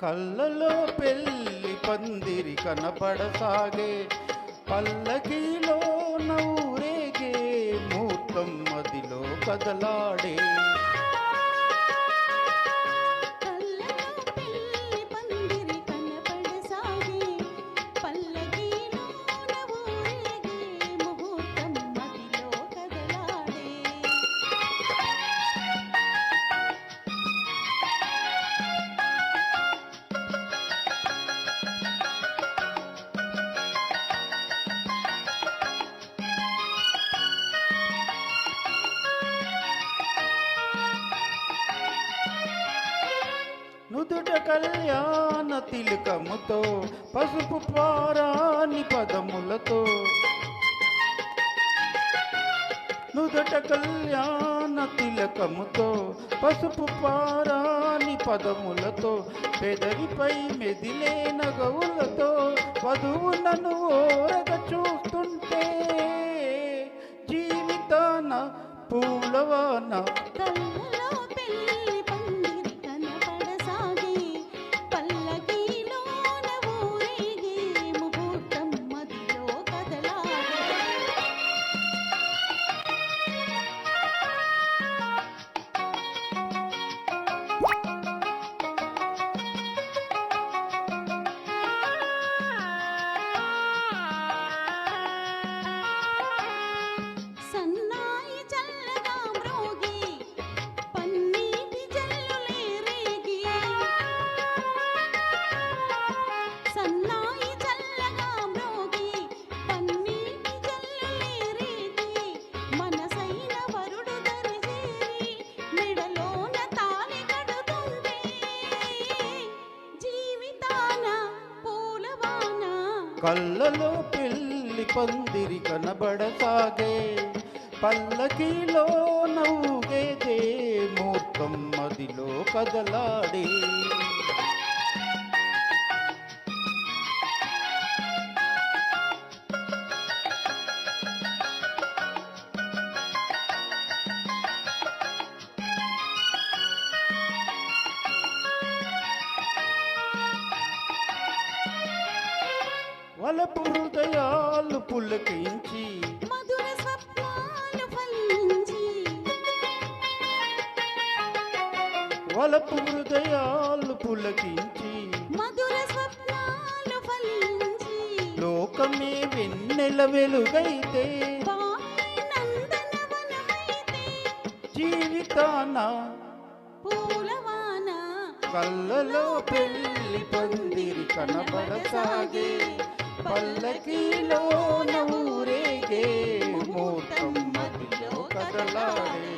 కళ్ళలో పెళ్లి పందిరి కనపడసాగే, పల్లకీలో నవ్వురేగే, ముహూర్తం మదిలో కదలాడే. నుదుట కళ్యాణ తిలకముతో, పసుపు పారాని పదములతో, నుదుట కళ్యాణ తిలకముతో, పసుపు పారాని పదములతో, పెదవిపై మెదిలే నగవులతో, వధువులను ఓరగ చూస్తుంటే జీవితాన పూలవాన. కళ్ళలో పెళ్లి పందిరి కనబడసాగే, పల్లకీలో నవ్వుగేదే, ముహూర్తం మదిలో కదలాడే. వలపు హృదయాలు పులకించి, మధుర స్వప్నాలు ఫలించి, వలపు హృదయాలు పులకించి, మధుర స్వప్నాలు ఫలించి, లోకమే వెన్నెల వెలుగైతే, నందనవనమైతే, జీవితాన పూలవాన. కళ్ళలో పెళ్లి పందిరి కనబడసాగే, పల్లకీలో నవ్వురేగే, ముహూర్తం మదిలో కదలాడే.